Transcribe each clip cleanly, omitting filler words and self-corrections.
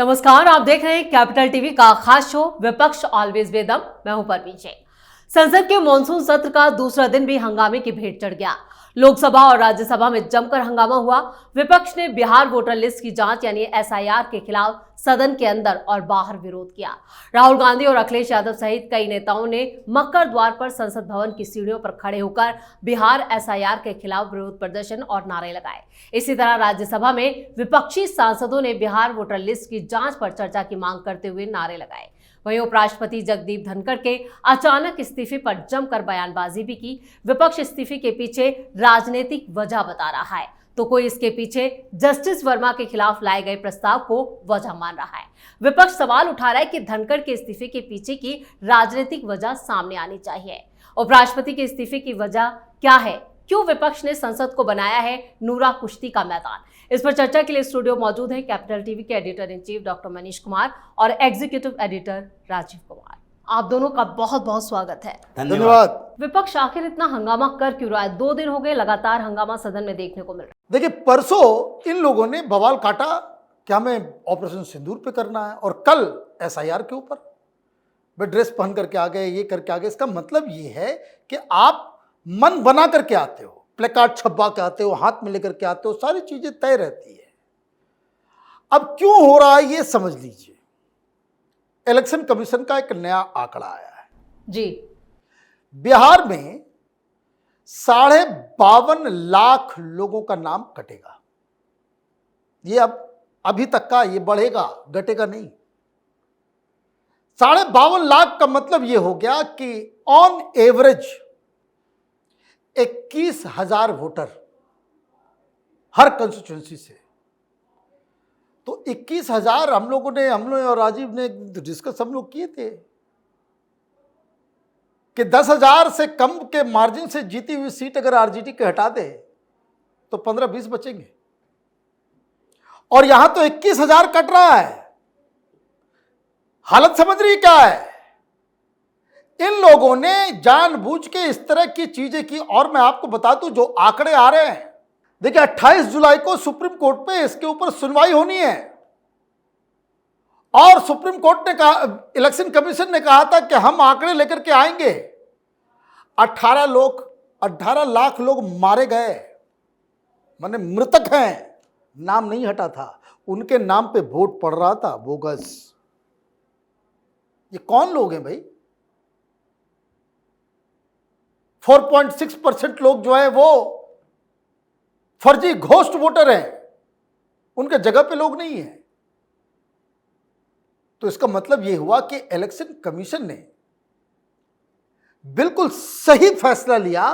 नमस्कार, आप देख रहे हैं कैपिटल टीवी का खास शो विपक्ष ऑलवेज बेदम। मैं हूं परवीन जैन। संसद के मॉनसून सत्र का दूसरा दिन भी हंगामे की भेंट चढ़ गया। लोकसभा और राज्यसभा में जमकर हंगामा हुआ। विपक्ष ने बिहार वोटर लिस्ट की जांच यानी एसआईआर के खिलाफ सदन के अंदर और बाहर विरोध किया। राहुल गांधी और अखिलेश यादव सहित कई नेताओं ने मक्कर द्वार पर संसद भवन की सीढ़ियों पर खड़े होकर बिहार एसआईआर के खिलाफ विरोध प्रदर्शन और नारे लगाए। इसी तरह राज्यसभा में विपक्षी सांसदों ने बिहार वोटर लिस्ट की जांच पर चर्चा की मांग करते हुए नारे लगाए। वहीं उपराष्ट्रपति जगदीप धनखड़ के अचानक इस्तीफे पर जमकर बयानबाजी भी की। विपक्ष इस्तीफे के पीछे राजनीतिक वजह बता रहा है, तो कोई इसके पीछे जस्टिस वर्मा के खिलाफ लाए गए प्रस्ताव को वजह मान रहा है। विपक्ष सवाल उठा रहा है कि धनखड़ के इस्तीफे के पीछे की राजनीतिक वजह सामने आनी चाहिए। उपराष्ट्रपति के इस्तीफे की वजह क्या है? क्यों विपक्ष ने संसद को बनाया है नूरा कुश्ती का मैदान? इस पर चर्चा के लिए स्टूडियो मौजूद है कैपिटल टीवी के editor in chief doctor Manish Kumar और एग्जीक्यूटिव एडिटर राजीव कुमार। आप दोनों का बहुत बहुत स्वागत है। धन्यवाद। विपक्ष आखिर इतना हंगामा कर क्यों रहा है? 2 दिन हो गए लगातार हंगामा सदन में देखने को मिल रहा है। देखिए, परसों इन लोगों ने बवाल काटा कि हमें ऑपरेशन सिंदूर पे करना है और कल एसआईआर के ऊपर वे ड्रेस पहन करके आ गए, ये करके आ गए। इसका मतलब ये है कि आप मन बना करके आते हो, प्लेकार्ड छपवा के आते हो, हाथ में लेकर के आते हो, सारी चीजें तय रहती है। अब क्यों हो रहा है ये समझ लीजिए। इलेक्शन कमीशन का एक नया आंकड़ा आया है जी। बिहार में 52.5 लाख लोगों का नाम कटेगा। ये अब अभी तक का, ये बढ़ेगा, घटेगा नहीं। 52.5 लाख का मतलब ये हो गया कि on average 21,000 voter her constituency से। तो 21,000 हम लोग और राजीव ने डिस्कस हम लोग किए थे कि 10,000 से कम के मार्जिन से जीती हुई सीट अगर आरजेडी के हटा दे तो 15-20 बचेंगे, और यहां तो 21,000 कट रहा है। हालत समझ रही क्या है? इन लोगों ने जानबूझ के इस तरह की चीजें की। और मैं आपको बता दूं, जो आंकड़े आ रहे हैं, देखिए 28 जुलाई को सुप्रीम कोर्ट पे इसके ऊपर सुनवाई होनी है, और सुप्रीम कोर्ट ने कहा, इलेक्शन कमीशन ने कहा था कि हम आंकड़े लेकर के आएंगे। 18 लाख लोग मारे गए, माने मृतक हैं, नाम नहीं हटा था, उनके नाम पे वोट पड़ रहा था बोगस। ये कौन लोग हैं भाई? 4.6% लोग जो है वो फर्जी घोस्ट वोटर हैं, उनके जगह पे लोग नहीं है। तो इसका मतलब यह हुआ कि इलेक्शन कमीशन ने बिल्कुल सही फैसला लिया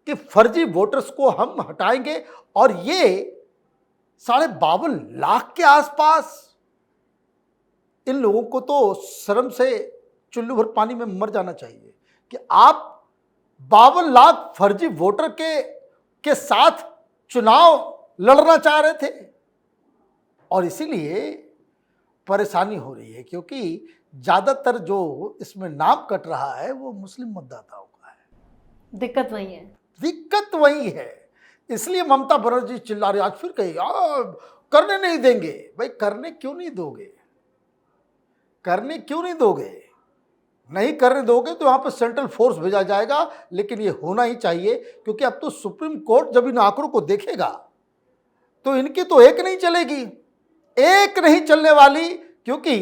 कि फर्जी वोटर्स को हम हटाएंगे, और ये 52.5 लाख के आसपास इन लोगों को तो शर्म से चुल्लू भर पानी में मर जाना चाहिए कि आप 52 लाख फर्जी वोटर के साथ चुनाव लड़ना चाह रहे थे। और इसीलिए परेशानी हो रही है, क्योंकि ज्यादातर जो इसमें नाम कट रहा है वो मुस्लिम मतदाताओं का है। दिक्कत वही है। इसलिए ममता बनर्जी चिल्ला रही, आज फिर कही करने नहीं देंगे। भाई करने क्यों नहीं दोगे? नहीं करने दोगे तो वहां पर सेंट्रल फोर्स भेजा जाएगा, लेकिन ये होना ही चाहिए, क्योंकि अब तो सुप्रीम कोर्ट जब इन आंकड़ों को देखेगा तो इनकी तो एक नहीं चलेगी, एक नहीं चलने वाली, क्योंकि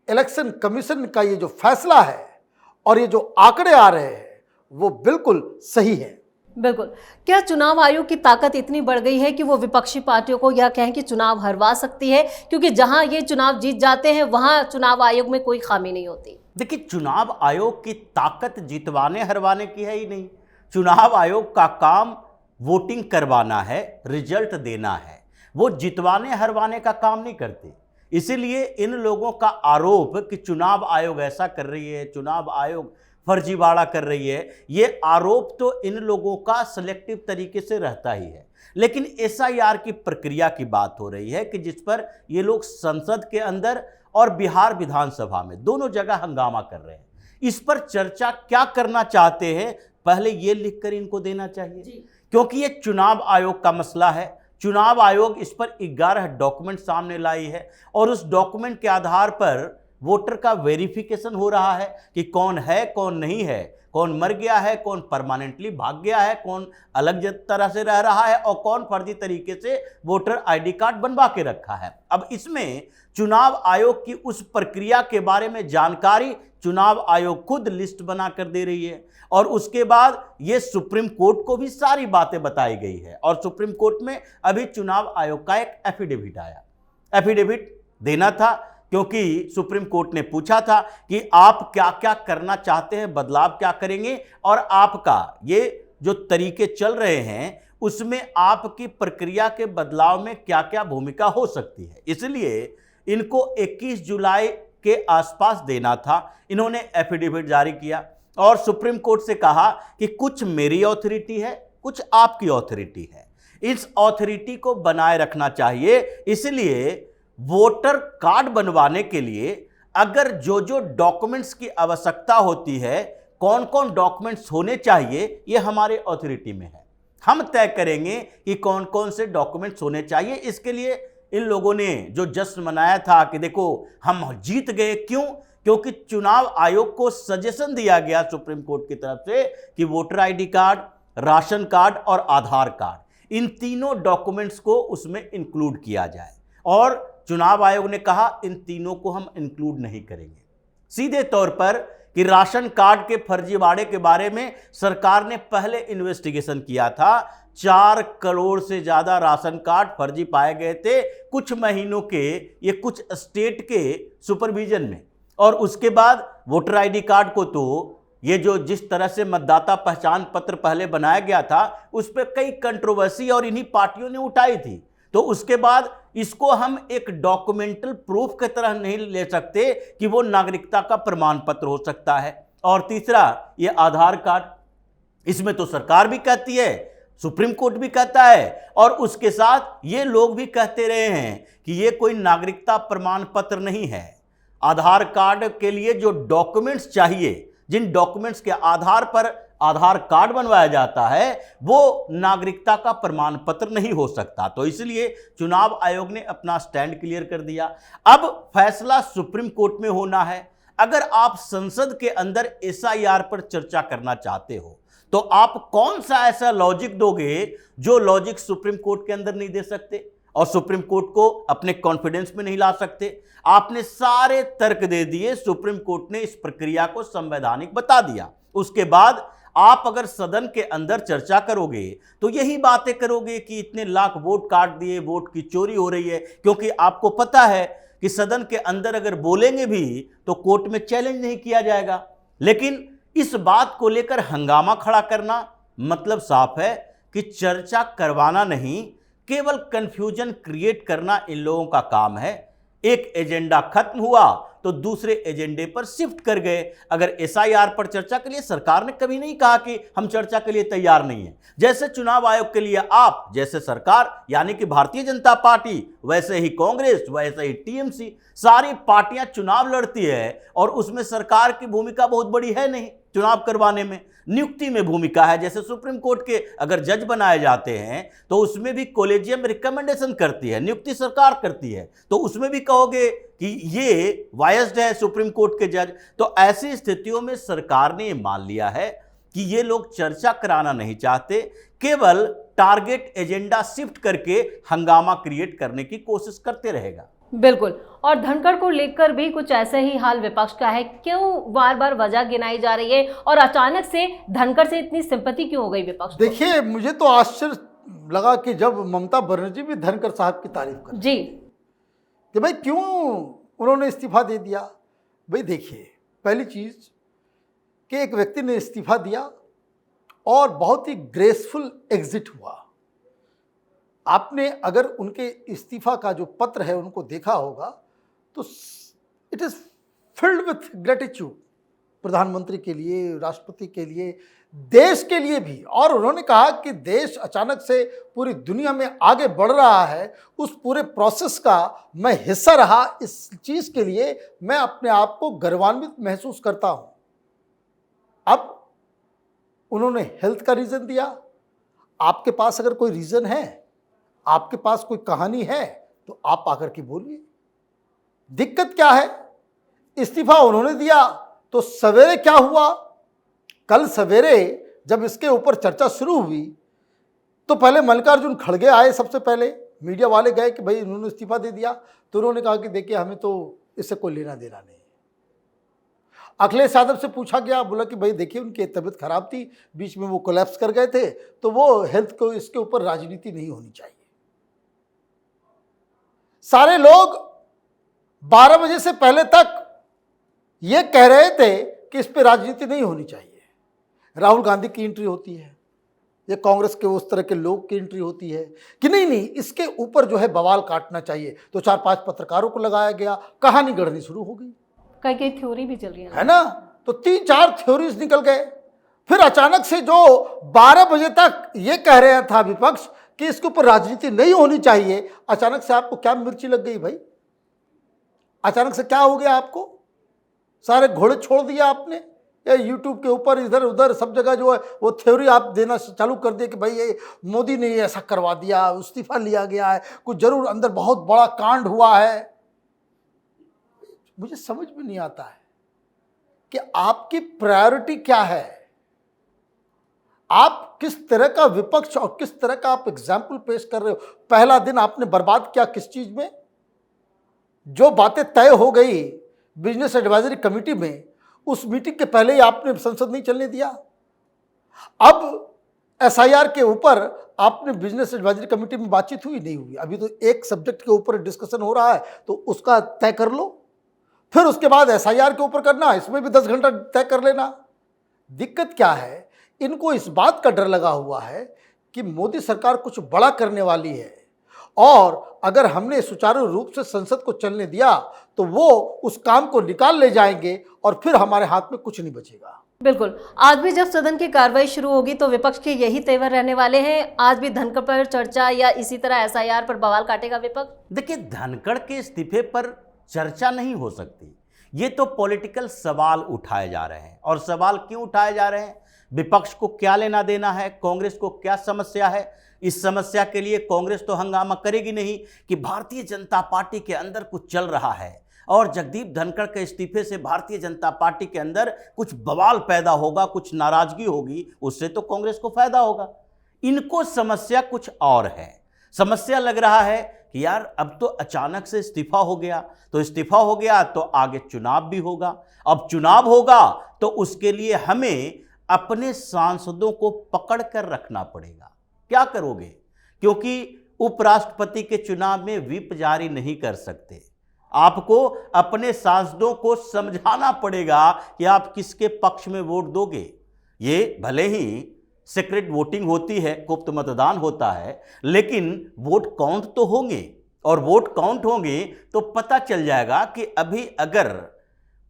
इलेक्शन कमीशन का ये जो फैसला है और ये जो आंकड़े आ रहे हैं वो बिल्कुल सही है। बिल्कुल। क्या चुनाव आयोग की ताकत इतनी बढ़ गई है कि वो विपक्षी पार्टियों को यह कहें कि चुनाव हरवा सकती है? क्योंकि जहां ये चुनाव जीत जाते हैं वहां चुनाव आयोग में कोई खामी नहीं होती। देखिए, चुनाव आयोग की ताकत जितवाने हरवाने की है ही नहीं। चुनाव आयोग का काम वोटिंग करवाना है, रिजल्ट देना है। वो जितवाने हरवाने का काम नहीं करते। इसीलिए इन लोगों का आरोप कि चुनाव आयोग ऐसा कर रही है, चुनाव आयोग फर्जीवाड़ा कर रही है, ये आरोप तो इन लोगों का सिलेक्टिव तरीके से रहता ही है। लेकिन एसआईआर की प्रक्रिया की बात हो रही है कि जिस पर ये लोग संसद के अंदर और बिहार विधानसभा में दोनों जगह हंगामा कर रहे हैं। इस पर चर्चा क्या करना चाहते हैं, पहले ये लिखकर इनको देना चाहिए, क्योंकि ये चुनाव आयोग का मसला है। चुनाव आयोग इस पर 11 डॉक्यूमेंट सामने लाई है और उस डॉक्यूमेंट के आधार पर वोटर का वेरिफिकेशन हो रहा है कि कौन है कौन नहीं है, कौन मर गया है, कौन परमानेंटली भाग गया है, कौन अलग तरह से रह रहा है और कौन फर्जी तरीके से वोटर आईडी कार्ड बनवा के रखा है। अब इसमें चुनाव आयोग की उस प्रक्रिया के बारे में जानकारी चुनाव आयोग खुद लिस्ट बना कर दे रही है और उसके बाद ये सुप्रीम कोर्ट को भी सारी बातें बताई गई है और सुप्रीम कोर्ट में अभी चुनाव आयोग का एक एफिडेविट आया। एफिडेविट देना था क्योंकि सुप्रीम कोर्ट ने पूछा था कि आप क्या क्या करना चाहते हैं, बदलाव क्या करेंगे और आपका ये जो तरीके चल रहे हैं उसमें आपकी प्रक्रिया के बदलाव में क्या क्या भूमिका हो सकती है। इसलिए इनको 21 जुलाई के आसपास देना था। इन्होंने एफिडेविट जारी किया और सुप्रीम कोर्ट से कहा कि कुछ मेरी अथॉरिटी है, कुछ आपकी अथॉरिटी है, इस अथॉरिटी को बनाए रखना चाहिए। इसलिए वोटर कार्ड बनवाने के लिए अगर जो जो डॉक्यूमेंट्स की आवश्यकता होती है, कौन कौन डॉक्यूमेंट्स होने चाहिए, ये हमारे अथॉरिटी में है। हम तय करेंगे कि कौन कौन से डॉक्यूमेंट्स होने चाहिए। इसके लिए इन लोगों ने जो जश्न मनाया था कि देखो हम जीत गए। क्यों? क्योंकि चुनाव आयोग को सजेशन दिया गया सुप्रीम कोर्ट की तरफ से कि voter ID card, ration card और आधार कार्ड, इन तीनों डॉक्यूमेंट्स को उसमें इंक्लूड किया जाए और चुनाव आयोग ने कहा इन तीनों को हम इंक्लूड नहीं करेंगे। सीधे तौर पर कि राशन कार्ड के फर्जीवाड़े के बारे में सरकार ने पहले इन्वेस्टिगेशन किया था। 4 करोड़ से ज्यादा राशन कार्ड फर्जी पाए गए थे कुछ महीनों के, ये कुछ स्टेट के सुपरविजन में। और उसके बाद वोटर आईडी कार्ड को तो ये जो जिस तरह से मतदाता पहचान पत्र पहले बनाया गया था उस पर कई कंट्रोवर्सी और इन्हीं पार्टियों ने उठाई थी। तो उसके बाद इसको हम एक डॉक्यूमेंटल प्रूफ की तरह नहीं ले सकते कि वो नागरिकता का प्रमाण पत्र हो सकता है। और तीसरा ये आधार कार्ड, इसमें तो सरकार भी कहती है, सुप्रीम कोर्ट भी कहता है और उसके साथ ये लोग भी कहते रहे हैं कि ये कोई नागरिकता प्रमाण पत्र नहीं है। आधार कार्ड के लिए जो डॉक्यूमेंट्स चाहिए, जिन डॉक्यूमेंट्स के आधार पर आधार कार्ड बनवाया जाता है, वो नागरिकता का प्रमाण पत्र नहीं हो सकता। तो इसलिए चुनाव आयोग ने अपना स्टैंड क्लियर कर दिया। अब फैसला सुप्रीम कोर्ट में होना है। अगर आप संसद के अंदर एसआईआर पर चर्चा करना चाहते हो तो आप कौन सा ऐसा लॉजिक दोगे जो लॉजिक सुप्रीम कोर्ट के अंदर नहीं दे सकते और सुप्रीम कोर्ट को अपने कॉन्फिडेंस में नहीं ला सकते? आपने सारे तर्क दे दिए, सुप्रीम कोर्ट ने इस प्रक्रिया को संवैधानिक बता दिया। उसके बाद आप अगर सदन के अंदर चर्चा करोगे तो यही बातें करोगे कि इतने लाख वोट काट दिए, वोट की चोरी हो रही है, क्योंकि आपको पता है कि सदन के अंदर अगर बोलेंगे भी तो कोर्ट में चैलेंज नहीं किया जाएगा। लेकिन इस बात को लेकर हंगामा खड़ा करना मतलब साफ है कि चर्चा करवाना नहीं, केवल कंफ्यूजन क्रिएट करना इन लोगों का काम है। एक एजेंडा खत्म हुआ तो दूसरे एजेंडे पर शिफ्ट कर गए। अगर एसआईआर पर चर्चा के लिए सरकार ने कभी नहीं कहा कि हम चर्चा के लिए तैयार नहीं है। जैसे चुनाव आयोग के लिए आप, जैसे सरकार यानी कि भारतीय जनता पार्टी, वैसे ही कांग्रेस, वैसे ही टीएमसी, सारी पार्टियां चुनाव लड़ती है और उसमें सरकार की भूमिका बहुत बड़ी है नहीं चुनाव करवाने में। नियुक्ति में भूमिका है। जैसे सुप्रीम कोर्ट के अगर जज बनाए जाते हैं तो उसमें भी कॉलेजियम रिकमेंडेशन करती है, नियुक्ति सरकार करती है। तो उसमें भी कहोगे कि ये वायस्ड है सुप्रीम कोर्ट के जज। तो ऐसी स्थितियों में सरकार ने मान लिया है कि ये लोग चर्चा कराना नहीं चाहते, केवल टारगेट एजेंडा शिफ्ट करके हंगामा क्रिएट करने की कोशिश करते रहेगा। बिल्कुल। और धनखड़ को लेकर भी कुछ ऐसे ही हाल विपक्ष का है। क्यों बार बार वजह गिनाई जा रही है और अचानक से धनखड़ से इतनी सिंपैथी क्यों हो गई विपक्ष को? देखिए, मुझे तो आश्चर्य लगा कि जब ममता बनर्जी भी धनखड़ साहब की तारीफ कर जी कि भाई क्यों उन्होंने इस्तीफा दे दिया। भाई देखिए, पहली चीज कि एक व्यक्ति ने इस्तीफा दिया और बहुत ही ग्रेसफुल एग्जिट हुआ। आपने अगर उनके इस्तीफा का जो पत्र है उनको देखा होगा तो it is filled with gratitude प्रधानमंत्री के लिए, राष्ट्रपति के लिए, देश के लिए भी। और उन्होंने कहा कि देश अचानक से पूरी दुनिया में आगे बढ़ रहा है, उस पूरे प्रोसेस का मैं हिस्सा रहा, इस चीज के लिए मैं अपने आप को गर्वान्वित महसूस करता हूं। अब उन्होंने हेल्थ का रीजन दिया। आपके पास अगर कोई रीजन है, आपके पास कोई कहानी है तो आप आकर के बोलिए। दिक्कत क्या है? इस्तीफा उन्होंने दिया तो सवेरे क्या हुआ? कल सवेरे जब इसके ऊपर चर्चा शुरू हुई तो पहले मल्लिकार्जुन खड़गे आए, सबसे पहले मीडिया वाले गए कि भाई इन्होंने इस्तीफा दे दिया, तो उन्होंने कहा कि देखिए हमें तो इससे कोई लेना देना नहीं। अखिलेश यादव से पूछा गया, बोला कि भाई देखिए उनकी तबीयत खराब थी, बीच में वो कोलैप्स कर गए थे, तो वो हेल्थ को इसके ऊपर राजनीति नहीं होनी चाहिए। सारे लोग 12 बजे से पहले तक ये कह रहे थे कि इस पे राजनीति नहीं होनी चाहिए। राहुल गांधी की एंट्री होती है, ये कांग्रेस के उस तरह के लोग की एंट्री होती है कि नहीं नहीं इसके ऊपर जो है बवाल काटना चाहिए, तो 4-5 पत्रकारों को लगाया गया, कहानी गढ़नी शुरू हो गई। कई थ्योरी भी चल रही है ना, तो 3-4 थ्योरीज निकल गए। फिर अचानक से जो 12 बजे तक ये कह रहा था विपक्ष कि इसके ऊपर राजनीति नहीं होनी चाहिए, अचानक से आपको क्या मिर्ची लग गई भाई? अचानक से क्या हो गया आपको? सारे घोड़े छोड़ दिया आपने, या यूट्यूब के ऊपर इधर उधर सब जगह जो है वो थ्योरी आप देना चालू कर दिए कि भाई ये मोदी ने ऐसा करवा दिया, इस्तीफा लिया गया है, कुछ जरूर अंदर बहुत बड़ा कांड हुआ है। मुझे समझ में नहीं आता है कि आपकी प्रायोरिटी क्या है, आप किस तरह का विपक्ष और किस तरह का आप एग्जाम्पल पेश कर रहे हो। पहला दिन आपने बर्बाद किया किस चीज में? जो बातें तय हो गई बिजनेस एडवाइजरी कमेटी में, उस मीटिंग के पहले ही आपने संसद नहीं चलने दिया। अब एसआईआर के ऊपर आपने बिजनेस एडवाइजरी कमेटी में बातचीत हुई नहीं हुई, अभी तो एक सब्जेक्ट के ऊपर डिस्कशन हो रहा है, तो उसका तय कर लो, फिर उसके बाद एसआईआर के ऊपर करना, इसमें भी 10 घंटा तय कर लेना। दिक्कत क्या है? इनको इस बात का डर लगा हुआ है कि मोदी सरकार कुछ बड़ा करने वाली है, और अगर हमने सुचारू रूप से संसद को चलने दिया तो वो उस काम को निकाल ले जाएंगे और फिर हमारे हाथ में कुछ नहीं बचेगा। बिल्कुल, आज भी जब सदन की कार्रवाई शुरू होगी तो विपक्ष के यही तेवर रहने वाले हैं। आज भी धनखड़ पर चर्चा या इसी तरह एसआईआर पर बवाल काटेगा विपक्ष। देखिए, धनखड़ के इस्तीफे पर चर्चा नहीं हो सकती, ये तो पॉलिटिकल सवाल उठाए जा रहे हैं। और सवाल क्यों उठाए जा रहे हैं? विपक्ष को क्या लेना देना है, कांग्रेस को क्या समस्या है? इस समस्या के लिए कांग्रेस तो हंगामा करेगी नहीं कि भारतीय जनता पार्टी के अंदर कुछ चल रहा है और जगदीप धनखड़ के इस्तीफे से भारतीय जनता पार्टी के अंदर कुछ बवाल पैदा होगा, कुछ नाराजगी होगी, उससे तो कांग्रेस को फायदा होगा। इनको समस्या कुछ और है। समस्या लग रहा है कि यार अब तो अचानक से इस्तीफा हो गया, तो इस्तीफा हो गया तो आगे चुनाव भी होगा। अब चुनाव होगा तो उसके लिए हमें अपने सांसदों को पकड़ कर रखना पड़ेगा। क्या करोगे? क्योंकि उपराष्ट्रपति के चुनाव में व्हिप जारी नहीं कर सकते। आपको अपने सांसदों को समझाना पड़ेगा कि आप किसके पक्ष में वोट दोगे। ये भले ही सीक्रेट वोटिंग होती है, गुप्त मतदान होता है, लेकिन वोट काउंट तो होंगे, और वोट काउंट होंगे तो पता चल जाएगा कि अभी अगर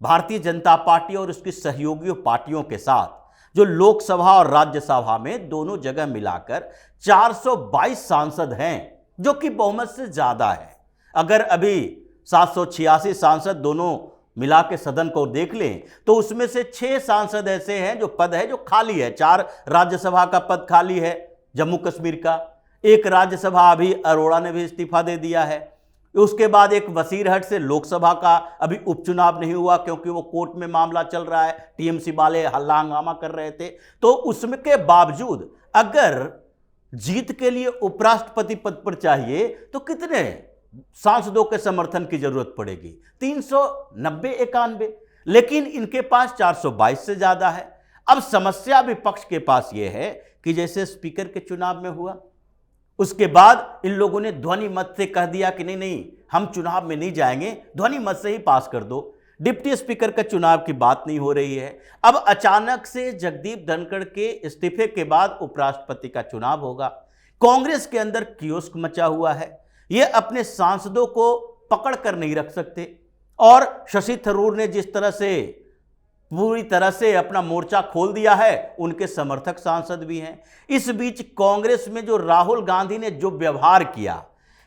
भारतीय जनता पार्टी और उसकी सहयोगी पार्टियों के साथ जो लोकसभा और राज्यसभा में दोनों जगह मिलाकर 422 सांसद हैं, जो कि बहुमत से ज्यादा है। अगर अभी 786 सांसद दोनों मिला के सदन को देख लें तो उसमें से 6 सांसद ऐसे हैं जो पद है जो खाली है। 4 राज्यसभा का पद खाली है जम्मू कश्मीर का, 1 राज्यसभा अभी अरोड़ा ने भी इस्तीफा दे दिया है। उसके बाद एक वसीरहट से लोकसभा का अभी उपचुनाव नहीं हुआ क्योंकि वो कोर्ट में मामला चल रहा है, टीएमसी वाले हल्ला हंगामा कर रहे थे। तो उसमें के बावजूद अगर जीत के लिए उपराष्ट्रपति पद पर चाहिए तो कितने सांसदों के समर्थन की जरूरत पड़ेगी? 390-91, लेकिन इनके पास 422 से ज्यादा है। अब समस्या विपक्ष के पास यह है कि जैसे स्पीकर के चुनाव में हुआ, उसके बाद इन लोगों ने ध्वनि मत से कह दिया कि नहीं नहीं हम चुनाव में नहीं जाएंगे, ध्वनि मत से ही पास कर दो। डिप्टी स्पीकर का चुनाव की बात नहीं हो रही है। अब अचानक से जगदीप धनखड़ के इस्तीफे के बाद उपराष्ट्रपति का चुनाव होगा। कांग्रेस के अंदर कियोस्क मचा हुआ है, ये अपने सांसदों को पकड़ कर नहीं रख सकते। और शशि थरूर ने जिस तरह से पूरी तरह से अपना मोर्चा खोल दिया है, उनके समर्थक सांसद भी हैं। इस बीच कांग्रेस में जो राहुल गांधी ने जो व्यवहार किया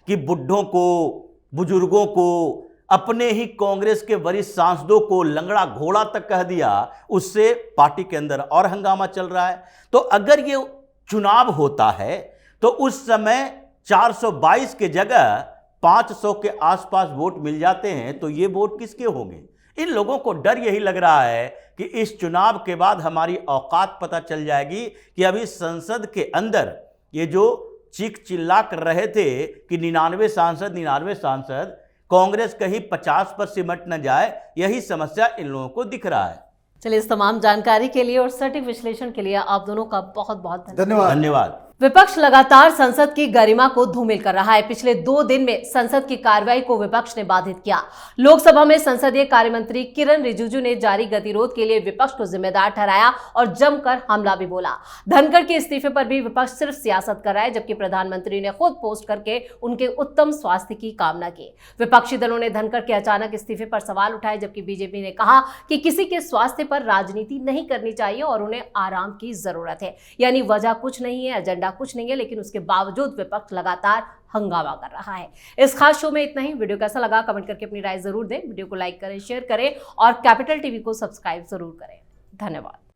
कि बुढ़ों को, बुजुर्गों को, अपने ही कांग्रेस के वरिष्ठ सांसदों को लंगड़ा घोड़ा तक कह दिया, उससे पार्टी के अंदर और हंगामा चल रहा है। तो अगर ये चुनाव होता है तो उस समय 422 के जगह 500 के आसपास वोट मिल जाते हैं तो ये वोट किसके होंगे? इन लोगों को डर यही लग रहा है कि इस चुनाव के बाद हमारी औकात पता चल जाएगी कि अभी संसद के अंदर ये जो चीख चिल्ला कर रहे थे कि 99 सांसद, कांग्रेस कहीं 50 पर सिमट न जाए, यही समस्या इन लोगों को दिख रहा है। चलिए, इस तमाम जानकारी के लिए और सटीक विश्लेषण के लिए आप दोनों का बहुत बहुत धन्यवाद। विपक्ष लगातार संसद की गरिमा को धूमिल कर रहा है। पिछले 2 दिन में संसद की कार्रवाई को विपक्ष ने बाधित किया। लोकसभा में संसदीय कार्य मंत्री किरण रिजिजू ने जारी गतिरोध के लिए विपक्ष को जिम्मेदार ठहराया और जमकर हमला भी बोला। धनखड़ के इस्तीफे पर भी विपक्ष सिर्फ सियासत कर रहा है, जबकि प्रधानमंत्री ने खुद पोस्ट करके उनके उत्तम स्वास्थ्य की कामना की। विपक्षी दलों ने धनखड़ के अचानक इस्तीफे पर सवाल उठाए, जबकि बीजेपी ने कहा कि किसी के स्वास्थ्य पर राजनीति नहीं करनी चाहिए और उन्हें आराम की जरूरत है। यानी वजह कुछ नहीं है, एजेंडा कुछ नहीं है, लेकिन उसके बावजूद विपक्ष लगातार हंगामा कर रहा है। इस खास शो में इतना ही। वीडियो कैसा लगा कमेंट करके अपनी राय जरूर दें। वीडियो को लाइक करें, शेयर करें और कैपिटल टीवी को सब्सक्राइब जरूर करें। धन्यवाद।